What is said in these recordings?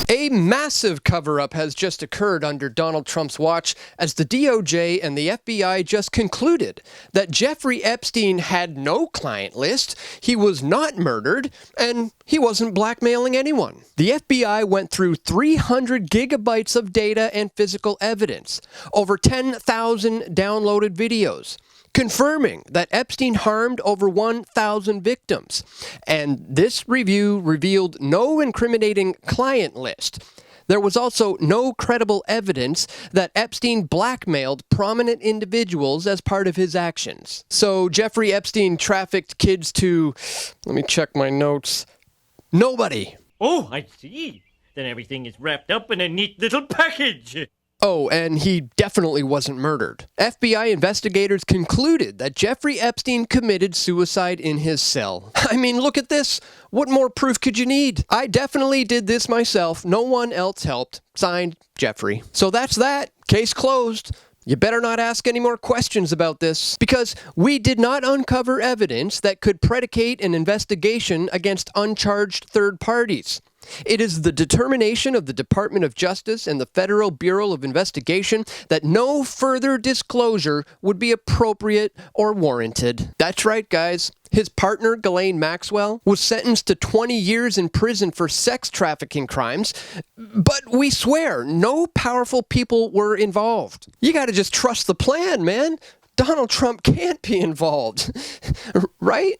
A massive cover-up has just occurred under Donald Trump's watch as the DOJ and the FBI just concluded that Jeffrey Epstein had no client list, he was not murdered, and he wasn't blackmailing anyone. The FBI went through 300 gigabytes of data and physical evidence, over 10,000 downloaded videos, confirming that Epstein harmed over 1,000 victims. And this review revealed no incriminating client list. There was also no credible evidence that Epstein blackmailed prominent individuals as part of his actions. So Jeffrey Epstein trafficked kids to, let me check my notes, nobody. Oh, I see. Then everything is wrapped up in a neat little package. Oh, and he definitely wasn't murdered. FBI investigators concluded that Jeffrey Epstein committed suicide in his cell. I mean, look at this. What more proof could you need? I definitely did this myself. No one else helped. Signed, Jeffrey. So that's that. Case closed. You better not ask any more questions about this, because we did not uncover evidence that could predicate an investigation against uncharged third parties. It is the determination of the Department of Justice and the Federal Bureau of Investigation that no further disclosure would be appropriate or warranted. That's right, guys. His partner, Ghislaine Maxwell, was sentenced to 20 years in prison for sex trafficking crimes, but we swear no powerful people were involved. You gotta just trust the plan, man. Donald Trump can't be involved, right?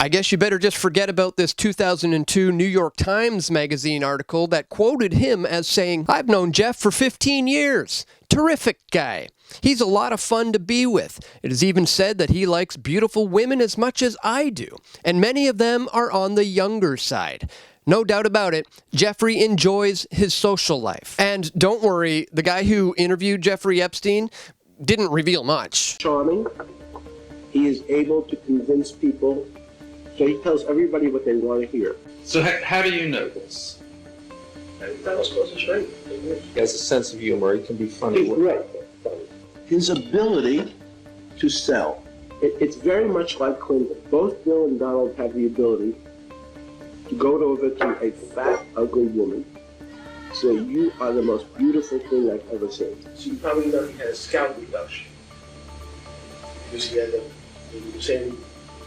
I guess you better just forget about this 2002 New York Times magazine article that quoted him as saying, "I've known Jeff for 15 years. Terrific guy. He's a lot of fun to be with. It is even said that he likes beautiful women as much as I do, and many of them are on the younger side." No doubt about it, Jeffrey enjoys his social life. And don't worry, the guy who interviewed Jeffrey Epstein didn't reveal much. Charming. He is able to convince people. So he tells everybody what they want to hear. So how do you know this? That was supposed to show you. He has a sense of humor. He can be funny. He's great. His ability to sell. It's very much like Clinton. Both Bill and Donald have the ability to go over to a fat, ugly woman, say, "You are the most beautiful thing I've ever seen." So you probably know he had a scalp reduction. Because he had the same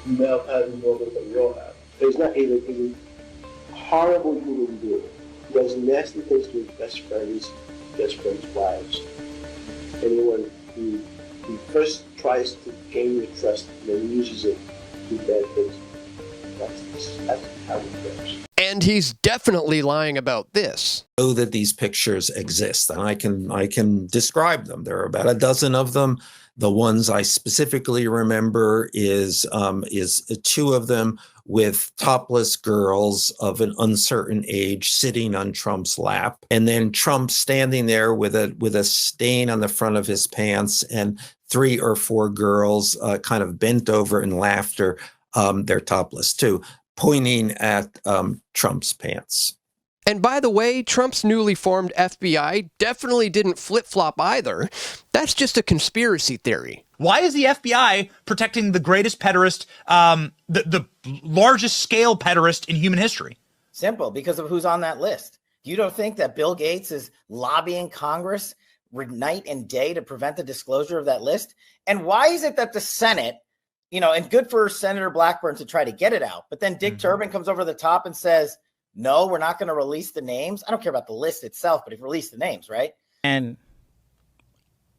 male pattern moment that we all have. He's not he's a horrible human being. He does nasty things to his best friends' wives. Anyone who first tries to gain your trust and then uses it to do bad things. That's how it goes. And he's definitely lying about this. Know that these pictures exist, and I can describe them. There are about a dozen of them. The ones I specifically remember is two of them with topless girls of an uncertain age sitting on Trump's lap, and then Trump standing there with a stain on the front of his pants, and 3 or 4 girls kind of bent over in laughter. They're topless too, pointing at Trump's pants. And by the way, Trump's newly formed FBI definitely didn't flip-flop either. That's just a conspiracy theory. Why is the FBI protecting the greatest pederast, the largest scale pederast in human history? Simple, because of who's on that list. You don't think that Bill Gates is lobbying Congress night and day to prevent the disclosure of that list? And why is it that the Senate, and good for Senator Blackburn to try to get it out, but then Dick Durbin comes over the top and says, no, we're not going to release the names. I don't care about the list itself, but if release the names, right? And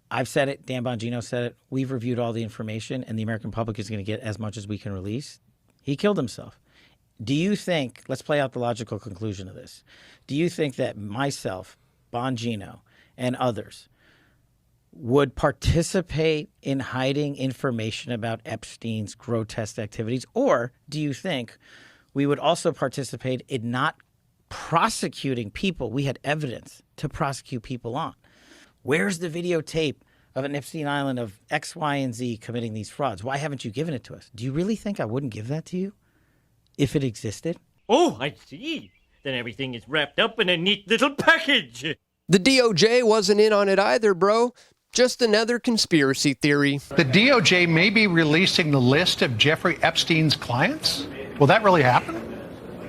I've said it. Dan Bongino said it. We've reviewed all the information, and the American public is going to get as much as we can release. He killed himself. Do you think, let's play out the logical conclusion of this. Do you think that myself, Bongino, and others would participate in hiding information about Epstein's grotesque activities? Or do you think we would also participate in not prosecuting people we had evidence to prosecute people on? Where's the videotape of an Epstein Island of X, Y, and Z committing these frauds? Why haven't you given it to us? Do you really think I wouldn't give that to you if it existed? Oh, I see. Then everything is wrapped up in a neat little package. The DOJ wasn't in on it either, bro. Just another conspiracy theory. The DOJ may be releasing the list of Jeffrey Epstein's clients? Will that really happen?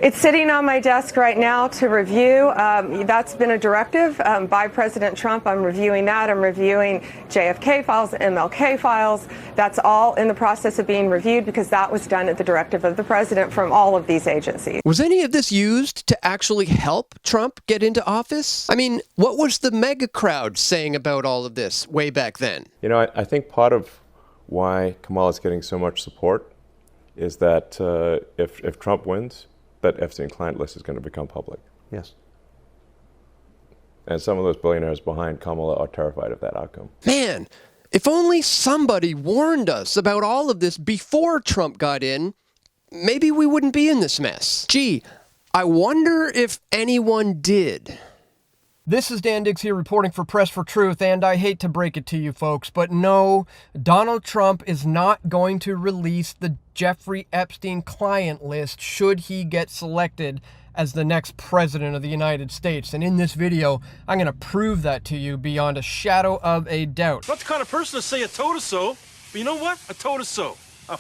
It's sitting on my desk right now to review. That's been a directive by President Trump. I'm reviewing that. I'm reviewing JFK files, MLK files. That's all in the process of being reviewed because that was done at the directive of the president from all of these agencies. Was any of this used to actually help Trump get into office? I mean, what was the mega crowd saying about all of this way back then? You know, I think part of why Kamala is getting so much support is that if Trump wins, that Epstein client list is going to become public. Yes. And some of those billionaires behind Kamala are terrified of that outcome. Man, if only somebody warned us about all of this before Trump got in, maybe we wouldn't be in this mess. Gee, I wonder if anyone did. This is Dan Dicks here reporting for Press for Truth, and I hate to break it to you folks, but no, Donald Trump is not going to release the Jeffrey Epstein client list should he get selected as the next president of the United States. And in this video, I'm going to prove that to you beyond a shadow of a doubt. Not the kind of person to say I told her so, but you know what? I told her so. I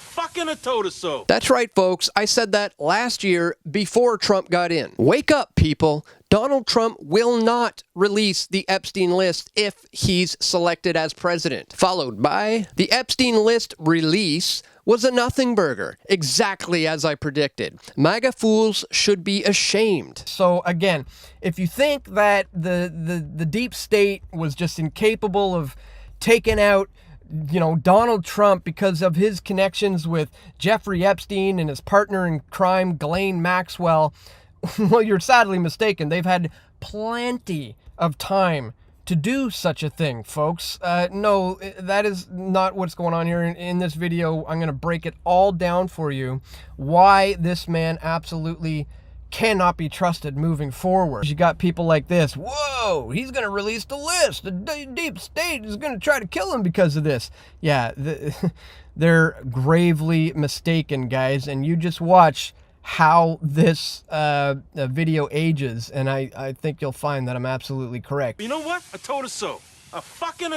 told her so. That's right, folks. I said that last year before Trump got in. Wake up, people. Donald Trump will not release the Epstein list if he's selected as president. Followed by the Epstein list release was a Nothingburger, exactly as I predicted. MAGA fools should be ashamed. So again, if you think that the deep state was just incapable of taking out Donald Trump because of his connections with Jeffrey Epstein and his partner in crime, Ghislaine Maxwell, well, you're sadly mistaken. They've had plenty of time to do such a thing, folks. No, that is not what's going on here. In this video, I'm going to break it all down for you, why this man absolutely cannot be trusted moving forward. You got people like this. Whoa, he's going to release the list. The deep state is going to try to kill him because of this. Yeah, they're gravely mistaken, guys. And you just watch how this video ages, and I think you'll find that I'm absolutely correct. You know what? I told her so. I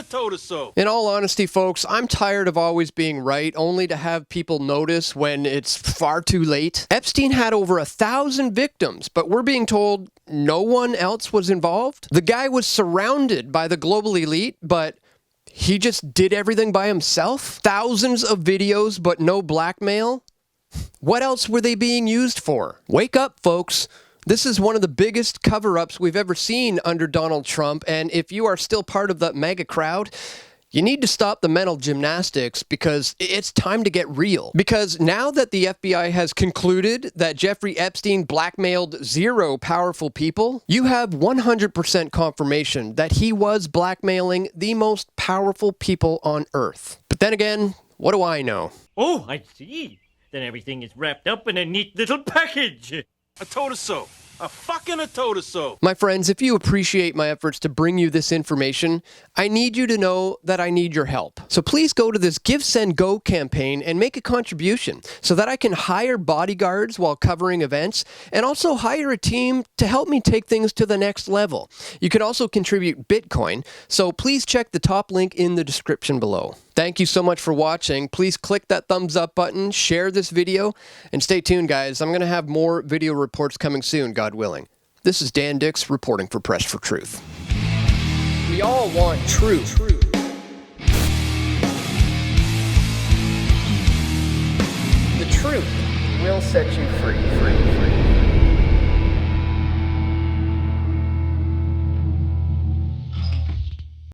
told her so. In all honesty, folks, I'm tired of always being right, only to have people notice when it's far too late. Epstein had over 1,000 victims, but we're being told no one else was involved. The guy was surrounded by the global elite, but he just did everything by himself. Thousands of videos, but no blackmail. What else were they being used for? Wake up, folks. This is one of the biggest cover-ups we've ever seen under Donald Trump, and if you are still part of that mega crowd, you need to stop the mental gymnastics because it's time to get real. Because now that the FBI has concluded that Jeffrey Epstein blackmailed 0 powerful people, you have 100% confirmation that he was blackmailing the most powerful people on Earth. But then again, what do I know? Oh, I see. Then everything is wrapped up in a neat little package. I told her so. I told her so. My friends, if you appreciate my efforts to bring you this information, I need you to know that I need your help. So please go to this Give, Send, Go campaign and make a contribution so that I can hire bodyguards while covering events and also hire a team to help me take things to the next level. You can also contribute Bitcoin, so please check the top link in the description below. Thank you so much for watching. Please click that thumbs up button, share this video, and stay tuned, guys. I'm going to have more video reports coming soon, God willing. This is Dan Dicks reporting for Press for Truth. We all want truth. The truth will set you free.